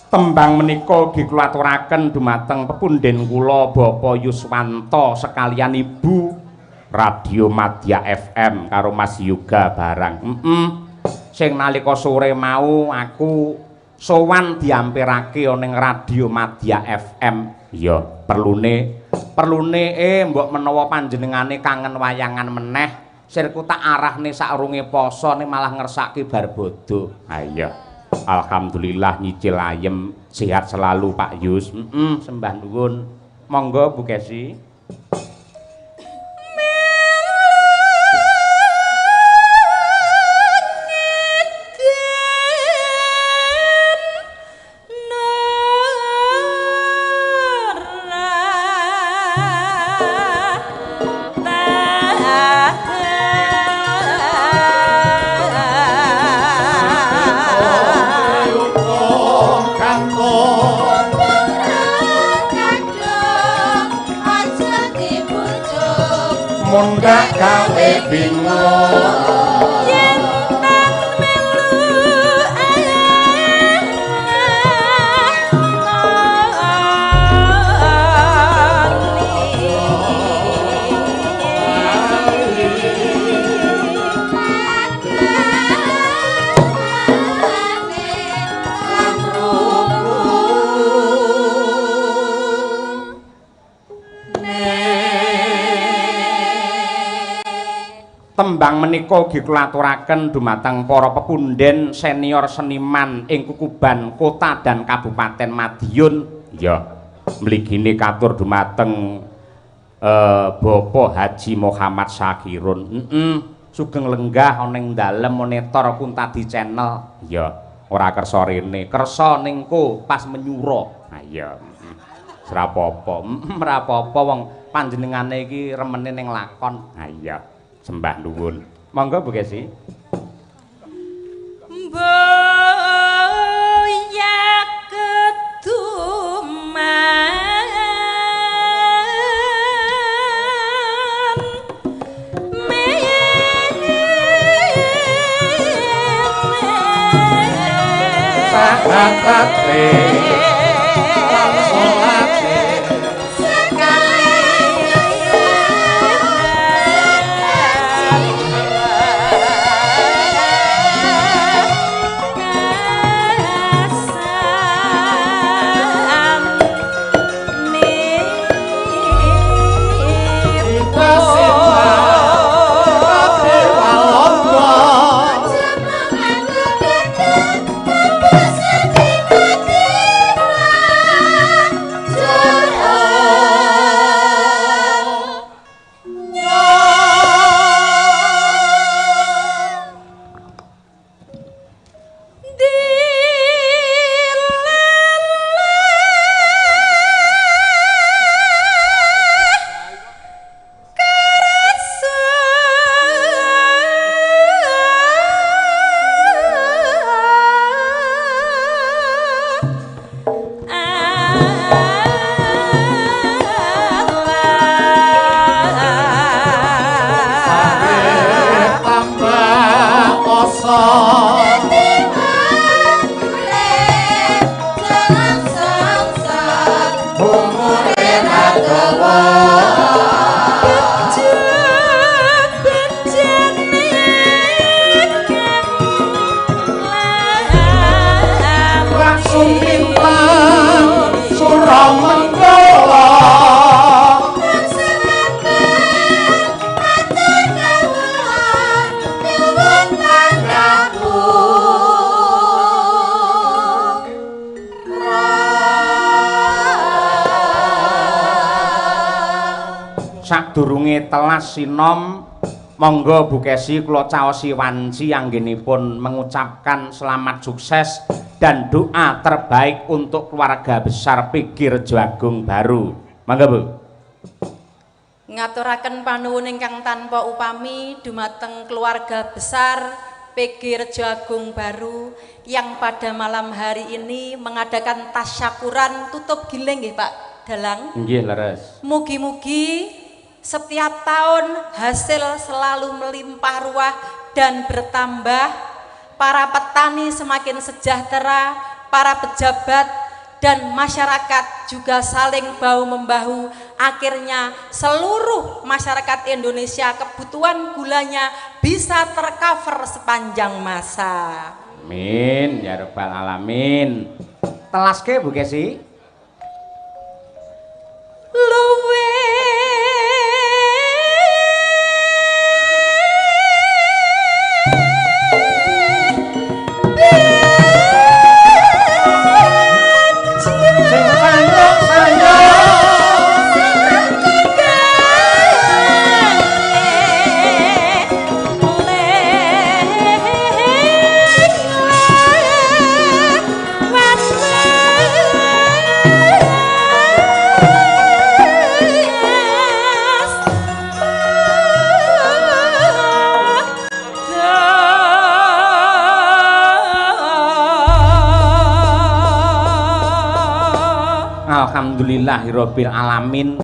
Tembang menika ugi kula aturaken dumateng pepundhen kula Bapak Yuswanto sekalian Ibu Radio Madya FM karo Mas Yoga barang. Sing nalika sore mau aku sowan diampirake ning Radio Madya FM. Ya, perlune mbok menawa panjenengane kangen wayangan meneh, sirku tak arahne saurunge poso ning malah ngersake bar bodo. Ha iya. Alhamdulillah nyicil ayem, sehat selalu Pak Yus. Sembah nuwun. Monggo Bu Kesi. Gak gawe bingung yen tan melu Tembang menika ugi kula aturaken dumateng para pepundhen senior seniman ing Kukuban Kota dan Kabupaten Madiun. Ya, mligine katur dumateng Bapak Haji Muhammad Syakirun. Sugeng lenggah ana ing dalem monitor Kuntadi Channel. Ya, ora kersa rene, kersa ningko pas menyura. Ha iya. Ora apa-apa, ora apa-apa wong panjenengane iki remene ning lakon. Ha iya. Sembah nuwun. Monggo Bu Kesi. Boya keduman sakate Sadurunge telas sinom, monggo Bu Kesi kula caosi wanci anggenipun mengucapkan selamat sukses dan doa terbaik untuk keluarga besar PG Rejo Agung Baru. Monggo Bu. Ngaturaken panuwun ingkang tanpa upami dumateng keluarga besar PG Rejo Agung Baru yang pada malam hari ini mengadakan tasyakuran tutup giling nggih Pak Dalang. Nggih leres. Mugi-mugi setiap tahun hasil selalu melimpah ruah dan bertambah, para petani semakin sejahtera, para pejabat dan masyarakat juga saling bahu-membahu. Akhirnya seluruh masyarakat Indonesia kebutuhan gulanya bisa tercover sepanjang masa. Amin ya rabbal alamin. Telaske Bu Kesi. Luwe Alhamdulillahirabbil alamin.